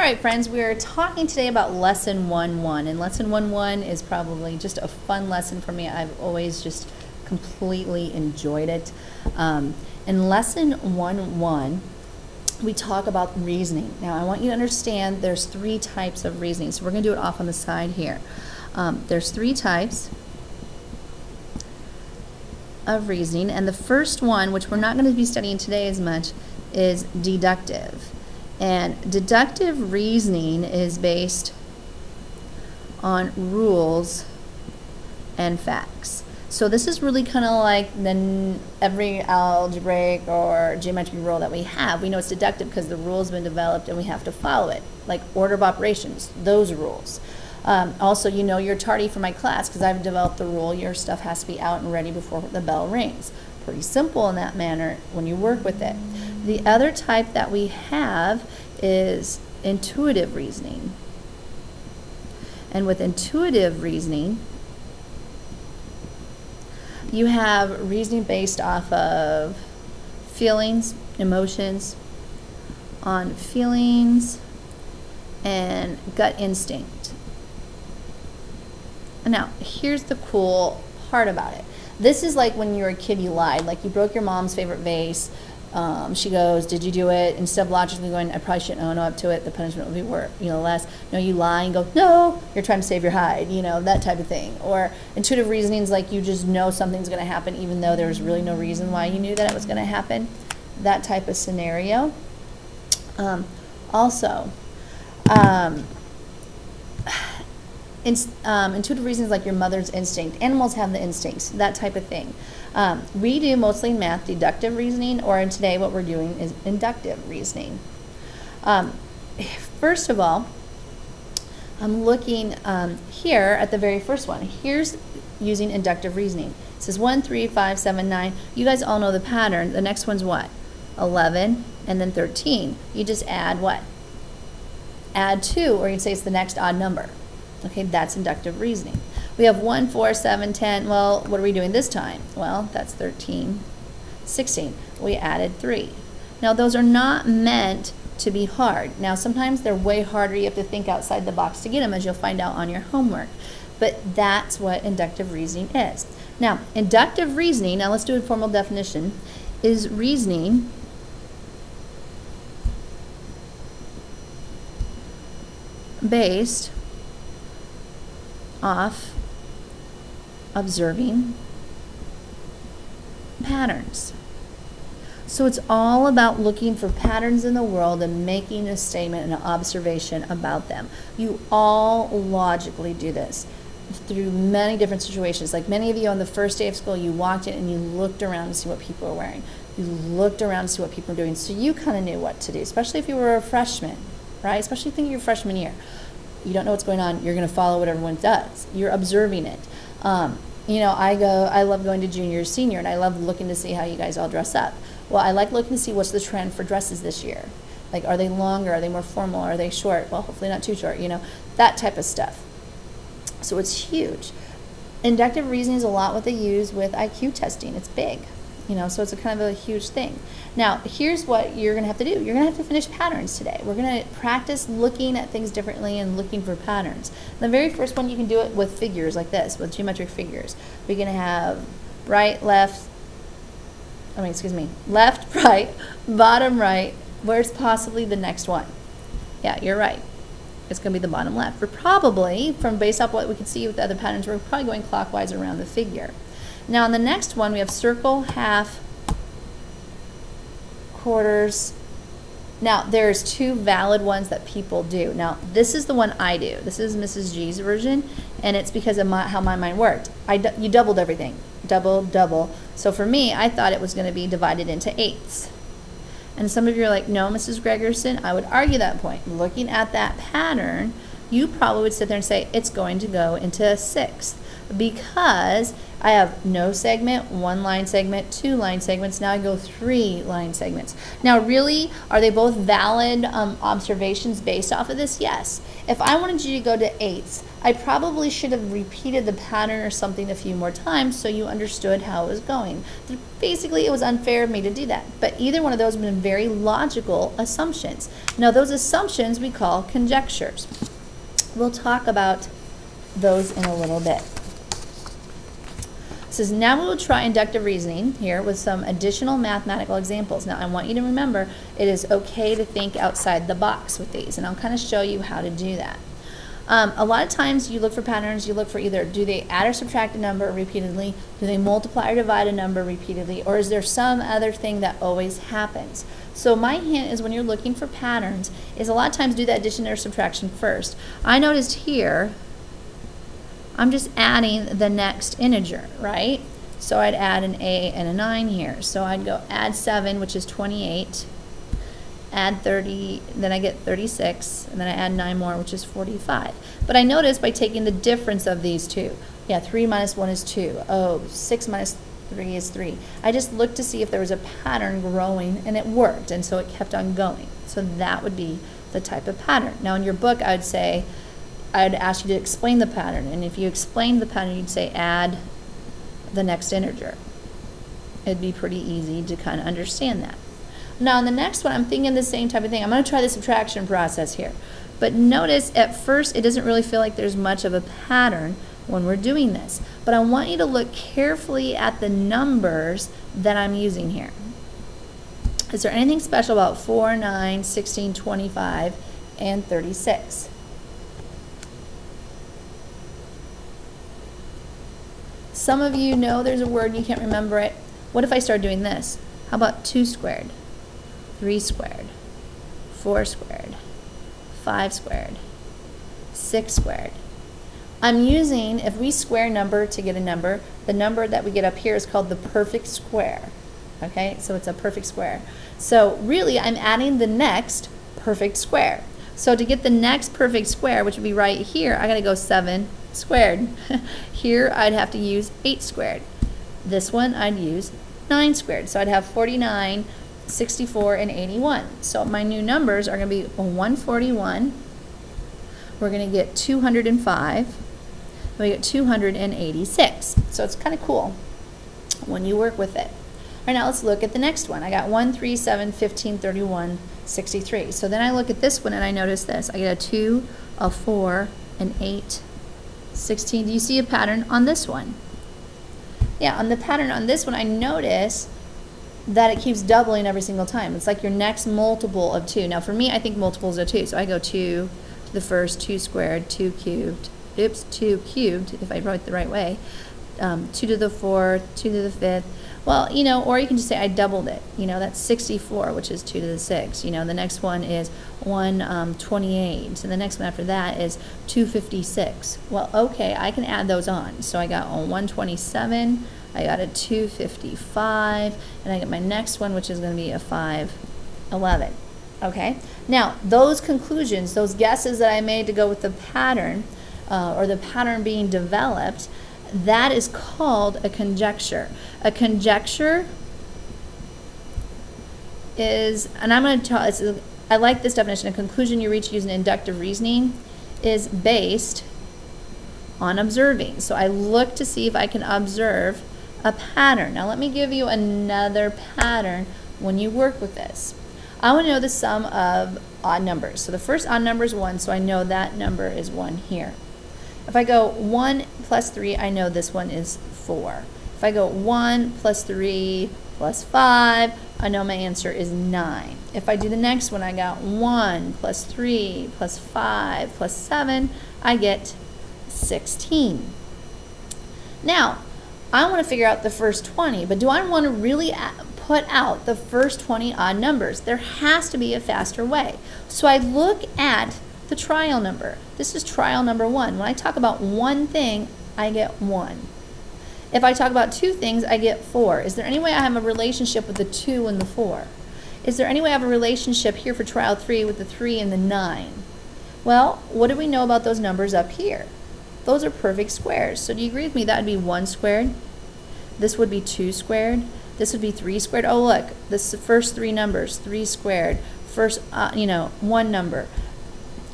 right, friends, we are talking today about lesson 1-1, and lesson 1-1 is probably just a fun lesson for me. I've always just completely enjoyed it. In lesson 1-1, we talk about reasoning. Now, I want you to understand there's 3 types of reasoning, so we're going to do it off on the side here. There's 3 types of reasoning, and the first one, which we're not going to be studying today as much, is deductive. And deductive reasoning is based on rules and facts. So this is really kind of like every algebraic or geometric rule that we have. We know it's deductive because the rule's been developed and we have to follow it, like order of operations, those rules. Also, you know you're tardy for my class because I've developed the rule your stuff has to be out and ready before the bell rings. Pretty simple in that manner when you work with it. The other type that we have is intuitive reasoning. And with intuitive reasoning, you have reasoning based off of feelings, emotions, on feelings, and gut instinct. Now, here's the cool part about it. This is like when you were a kid, you lied. Like you broke your mom's favorite vase. She goes, did you do it? Instead of logically going, I probably shouldn't own up to it, the punishment will be less. No, you lie and go, no, you're trying to save your hide, that type of thing. Or intuitive reasoning is like you just know something's going to happen even though there's really no reason why you knew that it was going to happen. That type of scenario. Intuitive reasoning is like your mother's instinct. Animals have the instincts, that type of thing. We do mostly in math deductive reasoning, or today what we're doing is inductive reasoning. First of all, I'm looking here at the very first one. Here's using inductive reasoning. It says 1, 3, 5, 7, 9. You guys all know the pattern. The next one's what? 11 and then 13. You just add what? Add 2, or you'd say it's the next odd number. Okay, that's inductive reasoning. We have 1, 4, 7, 10. Well, what are we doing this time? Well, that's 13, 16. We added 3. Now, those are not meant to be hard. Now, sometimes they're way harder. You have to think outside the box to get them, as you'll find out on your homework. But that's what inductive reasoning is. Now, inductive reasoning, now let's do a formal definition, is reasoning based off observing patterns. So it's all about looking for patterns in the world and making a statement and an observation about them. You all logically do this through many different situations. Like many of you on the first day of school, you walked in and you looked around to see what people were wearing. You looked around to see what people were doing. So you kind of knew what to do, especially if you were a freshman, right? Especially think of your freshman year. You don't know what's going on. You're going to follow what everyone does. You're observing it. I love going to junior, senior, and I love looking to see how you guys all dress up. Well, I like looking to see what's the trend for dresses this year. Like, are they longer? Are they more formal? Are they short? Well, hopefully not too short, that type of stuff. So it's huge. Inductive reasoning is a lot what they use with IQ testing. It's big. So it's a kind of a huge thing. Now, here's what you're going to have to do. You're going to have to finish patterns today. We're going to practice looking at things differently and looking for patterns. The very first one, you can do it with figures like this, with geometric figures. We're going to have left, right, bottom right. Where's possibly the next one? Yeah, you're right. It's going to be the bottom left. We're probably, based off what we can see with the other patterns, we're probably going clockwise around the figure. Now, on the next one, we have circle, half, quarters. Now, there's 2 valid ones that people do. Now, this is the one I do. This is Mrs. G's version, and it's because of how my mind worked. You doubled everything. Double. So for me, I thought it was going to be divided into 8ths. And some of you are like, no, Mrs. Gregerson, I would argue that point. Looking at that pattern, you probably would sit there and say, it's going to go into a 6th. because I have no segment, 1 line segment, 2 line segments. Now I go 3 line segments. Now really, are they both valid observations based off of this? Yes. If I wanted you to go to 8ths, I probably should have repeated the pattern or something a few more times so you understood how it was going. Basically, it was unfair of me to do that. But either one of those have been very logical assumptions. Now those assumptions we call conjectures. We'll talk about those in a little bit. It says, now we will try inductive reasoning here with some additional mathematical examples. Now I want you to remember it is okay to think outside the box with these, and I'll kind of show you how to do that. A lot of times you look for patterns, you look for either do they add or subtract a number repeatedly, do they multiply or divide a number repeatedly, or is there some other thing that always happens? So my hint is when you're looking for patterns is a lot of times do that addition or subtraction first. I noticed here I'm just adding the next integer, right? So I'd add an 8 and a 9 here. So I'd go add 7, which is 28, add 30, then I get 36, and then I add 9 more, which is 45. But I noticed by taking the difference of these two, yeah, 3 minus 1 is 2. Oh, 6 minus 3 is 3. I just looked to see if there was a pattern growing, and it worked, and so it kept on going. So that would be the type of pattern. Now in your book, I would say, I'd ask you to explain the pattern, and if you explained the pattern, you'd say add the next integer. It'd be pretty easy to kind of understand that. Now, in the next one, I'm thinking the same type of thing. I'm going to try the subtraction process here. But notice, at first, it doesn't really feel like there's much of a pattern when we're doing this. But I want you to look carefully at the numbers that I'm using here. Is there anything special about 4, 9, 16, 25, and 36? Some of you know there's a word and you can't remember it. What if I start doing this? How about 2 squared, 3 squared, 4 squared, 5 squared, 6 squared? I'm using, if we square a number to get a number, the number that we get up here is called the perfect square. Okay, so it's a perfect square. So really, I'm adding the next perfect square. So to get the next perfect square, which would be right here, I gotta go 7 squared. Here I'd have to use 8 squared. This one I'd use 9 squared. So I'd have 49, 64, and 81. So my new numbers are going to be 141. We're going to get 205. And we get 286. So it's kind of cool when you work with it. All right, now let's look at the next one. I got 1, 3, 7, 15, 31, 63. So then I look at this one and I notice this. I get a 2, a 4, an 8, 16. Do you see a pattern on this one? Yeah, on the pattern on this one, I notice that it keeps doubling every single time. It's like your next multiple of 2. Now for me, I think multiples are 2. So I go 2 to the first, 2 squared, 2 cubed, oops, 2 cubed, if I wrote it the right way, 2 to the 4th, 2 to the 5th. Well, you know, or you can just say I doubled it. You know, that's 64, which is 2 to the 6th. You know, the next one is 128. So the next one after that is 256. Well, okay, I can add those on. So I got a 127, I got a 255, and I get my next one, which is going to be a 511. Okay? Now, those conclusions, those guesses that I made to go with the pattern, or the pattern being developed, that is called a conjecture. A conjecture is, and I'm going to tell, I like this definition, a conclusion you reach using inductive reasoning is based on observing. So I look to see if I can observe a pattern. Now let me give you another pattern when you work with this. I want to know the sum of odd numbers. So the first odd number is 1, so I know that number is 1 here. If I go 1 plus 3, I know this one is 4. If I go 1 plus 3 plus 5, I know my answer is 9. If I do the next one, I got 1 plus 3 plus 5 plus 7, I get 16. Now, I want to figure out the first 20, but do I want to really put out the first 20 odd numbers? There has to be a faster way. So I look at the trial number. This is trial number 1. When I talk about one thing, I get 1. If I talk about 2 things, I get 4. Is there any way I have a relationship with the 2 and the 4? Is there any way I have a relationship here for trial 3 with the 3 and the 9? Well, what do we know about those numbers up here? those are perfect squares. So do you agree with me? That would be 1 squared. This would be 2 squared. This would be 3 squared. Oh, look, this is the first 3 numbers, 3 squared. First, 1 number,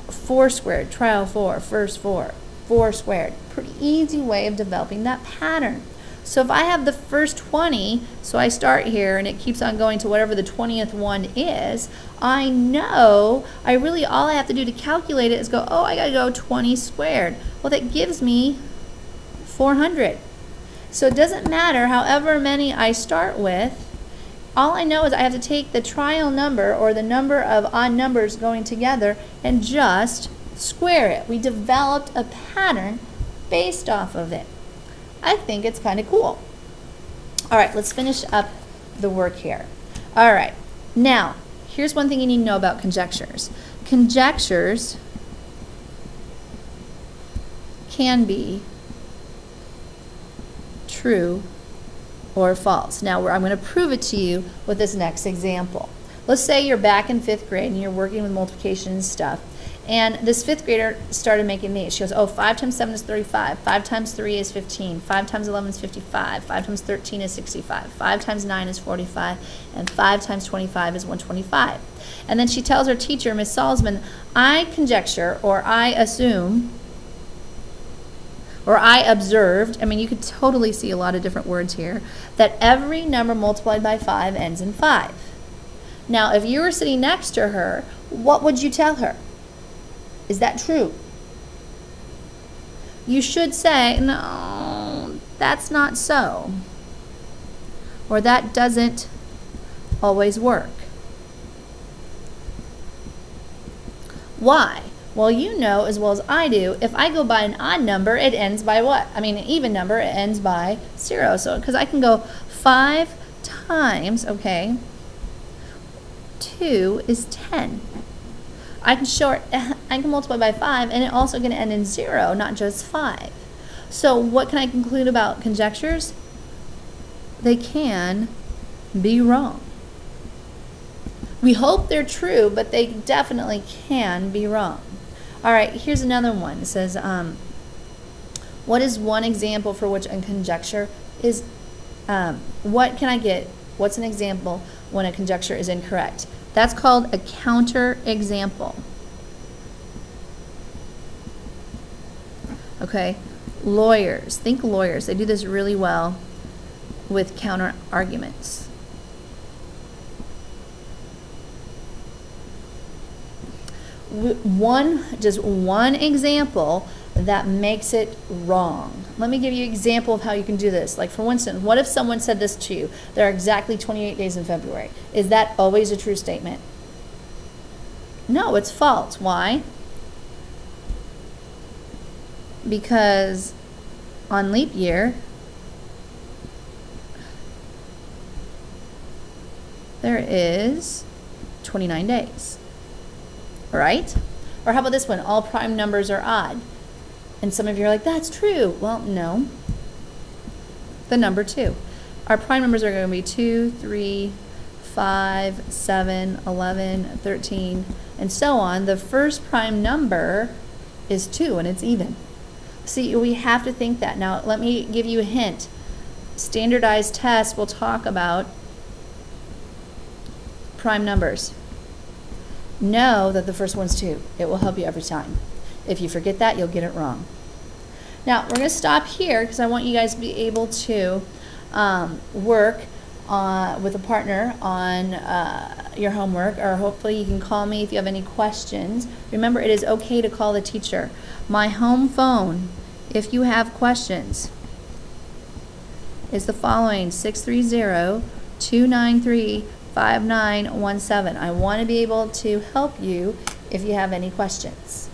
4 squared, trial 4, first 4, 4 squared. Pretty easy way of developing that pattern. So if I have the first 20, so I start here and it keeps on going to whatever the 20th one is, I know all I have to do to calculate it is go, oh, I gotta go 20 squared. Well, that gives me 400. So it doesn't matter however many I start with, all I know is I have to take the trial number or the number of odd numbers going together and just square it. We developed a pattern based off of it. I think it's kind of cool. All right, let's finish up the work here. All right, now, here's one thing you need to know about conjectures. Conjectures can be true or false. Now, I'm going to prove it to you with this next example. Let's say you're back in 5th grade and you're working with multiplication and stuff. And this 5th grader started making these. She goes, oh, 5 times 7 is 35. 5 times 3 is 15. 5 times 11 is 55. 5 times 13 is 65. 5 times 9 is 45. And 5 times 25 is 125. And then she tells her teacher, Miss Salzman, I conjecture, or I assume, or I observed, I mean, you could totally see a lot of different words here, that every number multiplied by 5 ends in 5. Now, if you were sitting next to her, what would you tell her? Is that true? You should say, no, that's not so. Or that doesn't always work. Why? Well, you know as well as I do, if I go by an odd number, it ends by what? I mean, an even number, it ends by 0. So, because I can go 5 times, okay, 2 is 10. I can multiply by 5, and it's also going to end in 0, not just 5. So what can I conclude about conjectures? They can be wrong. We hope they're true, but they definitely can be wrong. All right, here's another one. It says, what is one example for which a conjecture is, what can I get? What's an example when a conjecture is incorrect? That's called a counterexample. Okay, lawyers, think lawyers. They do this really well with counter arguments. Just one example that makes it wrong. Let me give you an example of how you can do this. Like, for instance, what if someone said this to you? There are exactly 28 days in February. Is that always a true statement? No, it's false. Why? Because on leap year, there is 29 days. All right? Or how about this one? All prime numbers are odd. And some of you are like, that's true. Well, no. The number 2. Our prime numbers are going to be 2, 3, 5, 7, 11, 13, and so on. The first prime number is 2, and it's even. See, we have to think that. Now, let me give you a hint. Standardized tests will talk about prime numbers. Know that the first one's 2. It will help you every time. If you forget that, you'll get it wrong. Now, we're going to stop here because I want you guys to be able to work with a partner on your homework, or hopefully you can call me if you have any questions. Remember, it is okay to call the teacher. My home phone, if you have questions, is the following: 630-293-5917. I want to be able to help you if you have any questions.